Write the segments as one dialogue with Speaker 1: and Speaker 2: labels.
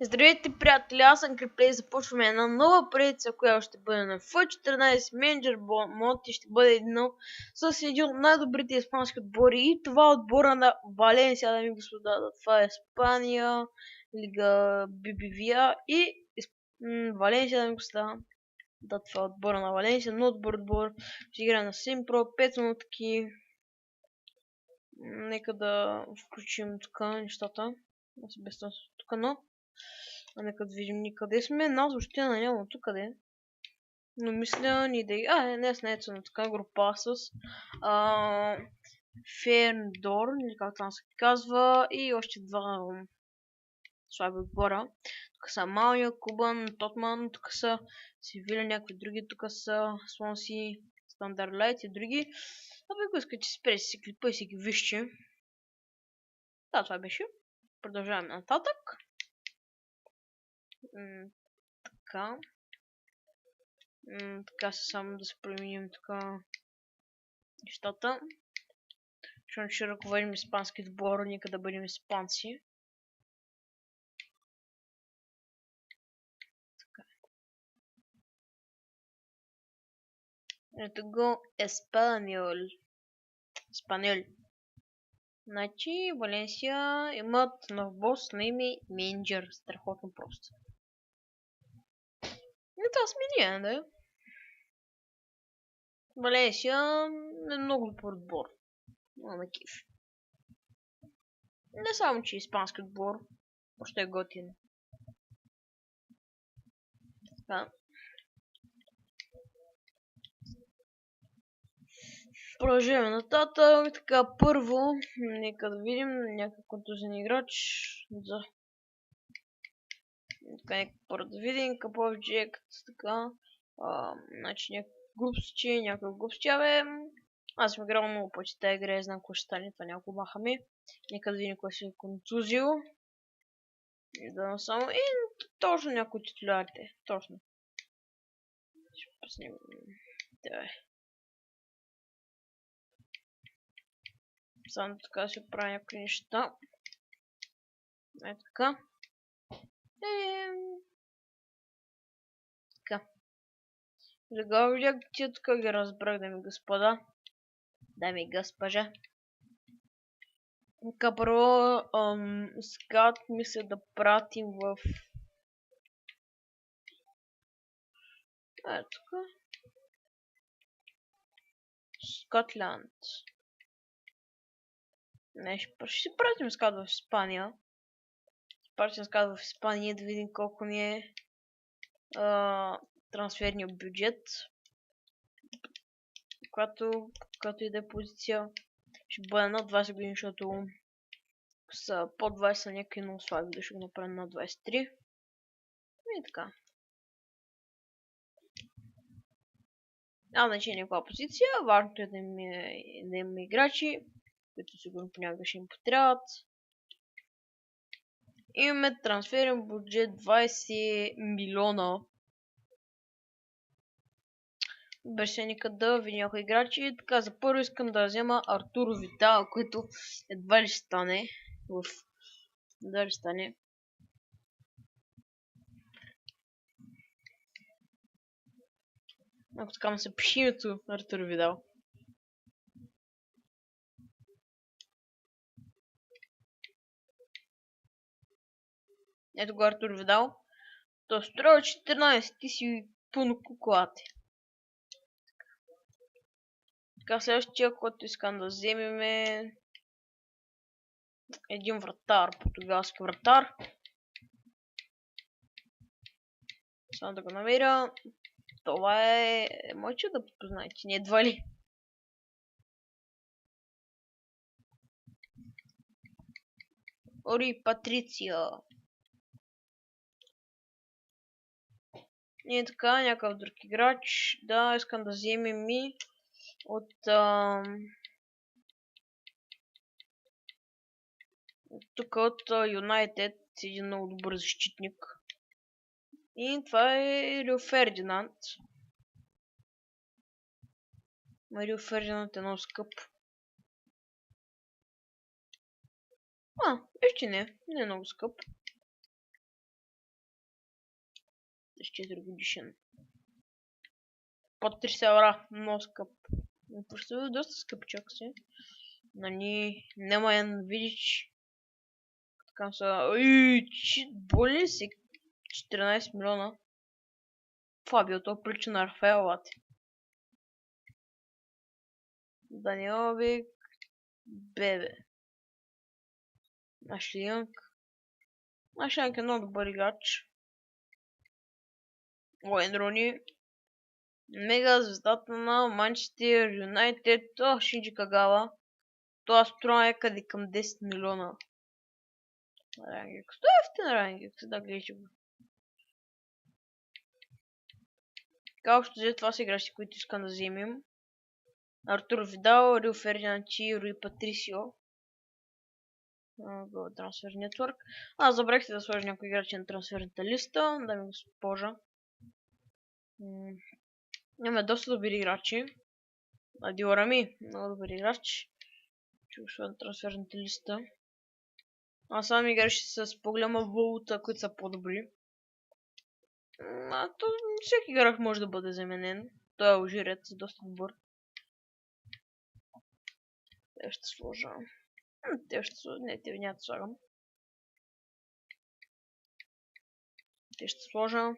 Speaker 1: Здравейте, приятели, аз съм Криплей, започваме една нова предица, която ще бъде на F14 менеджер мод и ще бъде едно с един от най-добрите испански отбори и това е отбора на Валенсия, дами и господа. Това е Испания, Лига BBVA и Валенсия, дами и господа. Да, това е отбора на Валенсия, но отбор. Ще игра на Симпро, 5 минутки. Нека да включим тук нещата. Аз без тук, но нека да видим никъде сме. Нас въобще на няма тук къде. Но мисля ни да... днес не е на така група с Ферндор, или как там се казва, и още два слаби отбора. Тук са Малния, Кубан, Тотман, тук са Севиля, някакви други, тук са Слонси, Стандарлайт и други. Ако искате спрете си клипа и си ги вижте. Да, това беше. Продължаваме нататък. Така. Така само да се променим така нещата. Защото ще ръководим испански отбор, нека да бъдем испанци. Така. Ето го Еспаньол. Значи Валенсия имат нов бос на име Менеджер. Страхотно просто. И това сме ние, да? Валенсия е много добър отбор. Много киф. Не само, че испански отбор, просто е готин. Така. Продължаваме нататък. Така, първо, нека да видим някакъв контузен играч. За... Така, нека първо да видим какъв джект, така. Значи някакъв глупости, аз съм играл много пъти тази игра, знам какво ще стане, това няколко махаме. Нека да видим кой се е контузил. И да само, и точно някои титулярите, точно. Ще пуснем, давай. Само така си правя някакви неща. Е така. Така. Сега видях тия тук ги разбрах, дами господа. Дами и госпожа. Така първо скат мисля да пратим в... тук. Скотланд. Не, ще си пратим скат в Испания. Пратим скат в Испания да видим колко ни е трансферния бюджет. Когато и да е позиция, ще бъде на 20 години, защото са под 20 са някакви много слаби, да ще го направим на 23. И така. Значи някаква позиция, важното е да има играчи, които сигурно понякога ще им потребват. Имаме трансферен бюджет 20 милиона. Беше нека да видя някои играчи. Така, за първо искам да взема Артуро Видал, който едва ли ще стане. Едва ли ще стане. Ако така му се пише името Артуро Видал. Ето го Артуро Видал. То струва 14, ти си пълно куклате. Така, следващия, който искам да вземем е един вратар, португалски вратар. Само да го намеря. Това е... Може да познаете, не едва ли. Ори Патриция. И така, някакъв друг играч. Да, искам да вземем ми от... тук от Юнайтед, един много добър защитник. И това е Рио Фердинанд. Рио Фердинанд е много скъп. Вижте не е много скъп. 24 годишен. Под 30 евра, много скъп. Просто доста скъпчак си. Нали, няма видиш. Така са, боли си 14 милиона. Това е бил то прилича на Рафаелът. Даниловик, бебе. Ашлиянк. Ашлиянк е много добър играч. Уейн Руни. Мега звездата на Манчестър Юнайтед. Шинджи Кагава. Това струва някъде към 10 милиона. Рангекс. Това е ефтин Рангекс, да гледаш го. Така общо взе това са играчи, които искам да вземем. Артур Видал, Рио Фердинанчи, Руи Патрисио. Трансфер нетворк. Аз забравих да сложа някои играчи на трансферната листа. Да ми го спожа. Имаме доста добри играчи. Адил Рами, много добър играч. Ще го сложа на трансферната листа. А само играчи с по-голяма валута, които са по-добри. То всеки играч може да бъде заменен. Той е ожирец, доста добър. Те ще сложа. Не, те няма да слагам. Те ще сложа.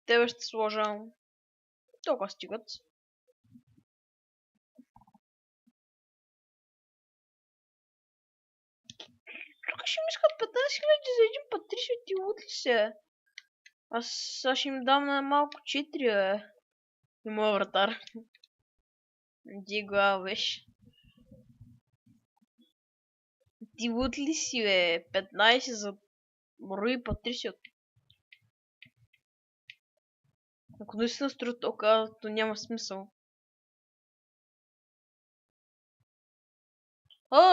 Speaker 1: Тебе ще сложа. Толкова стигат. Тук ще ми искат 15 000 за един Патрисио, ти лут ли се? Аз сега ще им дам на малко 4, бе. И моя вратар. Ди глава беше. Ти лут ли си, бе? 15 за Руи Патрисио. Ако наистина струва толкова, то няма смисъл.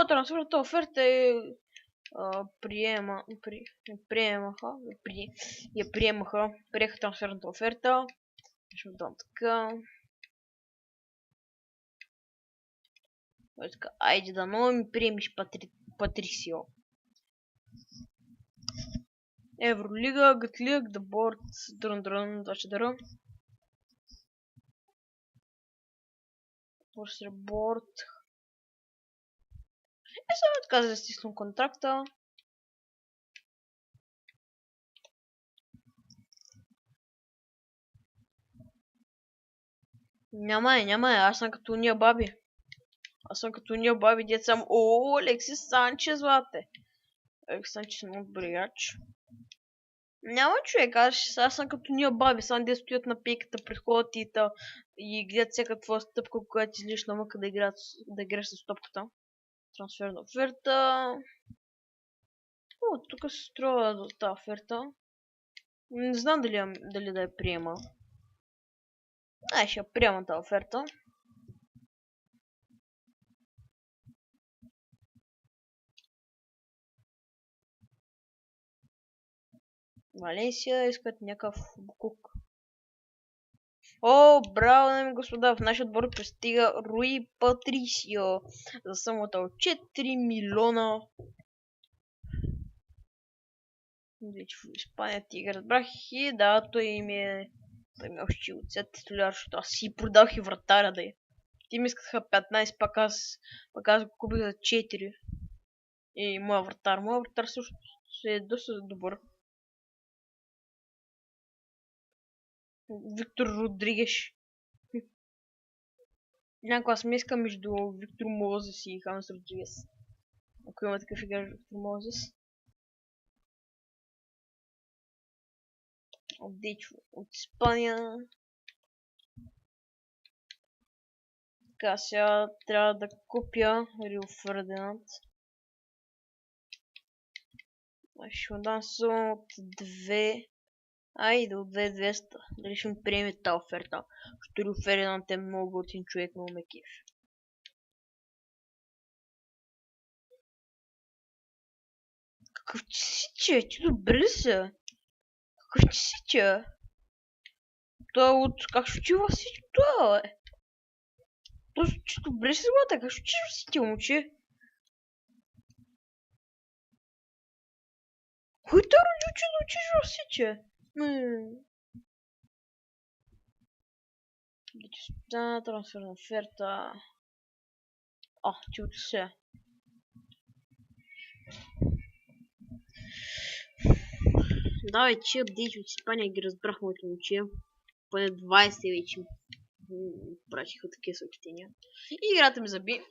Speaker 1: Трансферната оферта е приеха трансферната оферта. Ще му дам така. Айде да много ми приемиш Патрисио. Евролига, Гатлик, The Board, Дрон, 2 Борд. Само отказа да стисна контракта. Няма, аз съм като уния баби. Дет съм. Алексис Санчес, злате. Алексис Санчес е много добър играч. Няма човек, аз съм като уния баби, само де стоят на пейката пред ходите и гледат всяка твоя стъпка, когато излиш навънка да играеш с топката. Трансферна оферта. Тук се струва за тази оферта. Не знам дали да я приема. Ще я приема тази оферта. Валенсия искат някакъв букук. Браво, дами господа, в нашия отбор пристига Руи Патрисио за самото 4 милиона. В Испания ти разбрах и да, той ми още от титуляр, защото аз си продах и вратаря да е. Ти ми искаха 15, пак аз го купих за 4. И моя вратар също е доста добър. Виктор Родригеш. Някаква смеска между Виктор Мозес и Хамес Родригес. Ако има такъв играч Виктор Мозес. От Испания. Така, сега трябва да купя Рио Фердинанд. Ще му дам само от 2. Айде от 2200. Дали ще ми приеме тази оферта. Защото Рио Фердинанд е много готин човек, много ме кеф. Какъв ти си, че? Ти добре ли се? Какъв ти си, че? Това е от... Как ще учи във всичко това, бе? Просто, че добре си злата, как ще учиш във всички, момче? Кой те роди учи да учиш във всички? Да, трансферна оферта. О, чуйте се. Давай, че апдейти от Испания ги разбрах моите момче. Поне 20 вече прачиха такива съобщения. И играта ми заби.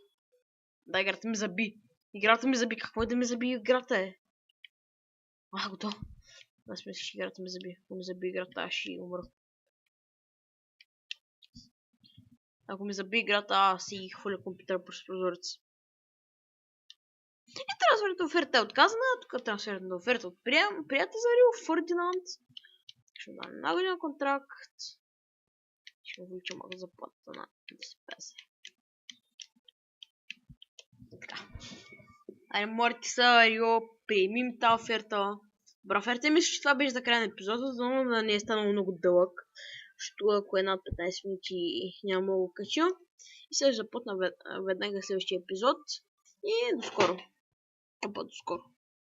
Speaker 1: Да, играта ми заби. Играта ми заби. Какво е да ми заби играта е? Готово. Аз мисля, че играта ми заби. Ако ми заби играта, аз ще умра. Ако ми заби играта, аз си хвърля компютъра през прозорец. И трансферната оферта е отказана. Тук трансферната оферта от приятел за Рио Фердинанд. Ще дам една година контракт. Ще увелича малко заплатата на 10-50. Така. Айде, морите са, Рио, приемим тази оферта. Добра оферта, мисля, че това беше за край на епизода, но да не е станало много дълъг. Защото ако е над 15 минути няма много кача. И сега започна веднага следващия епизод. И до скоро. До скоро.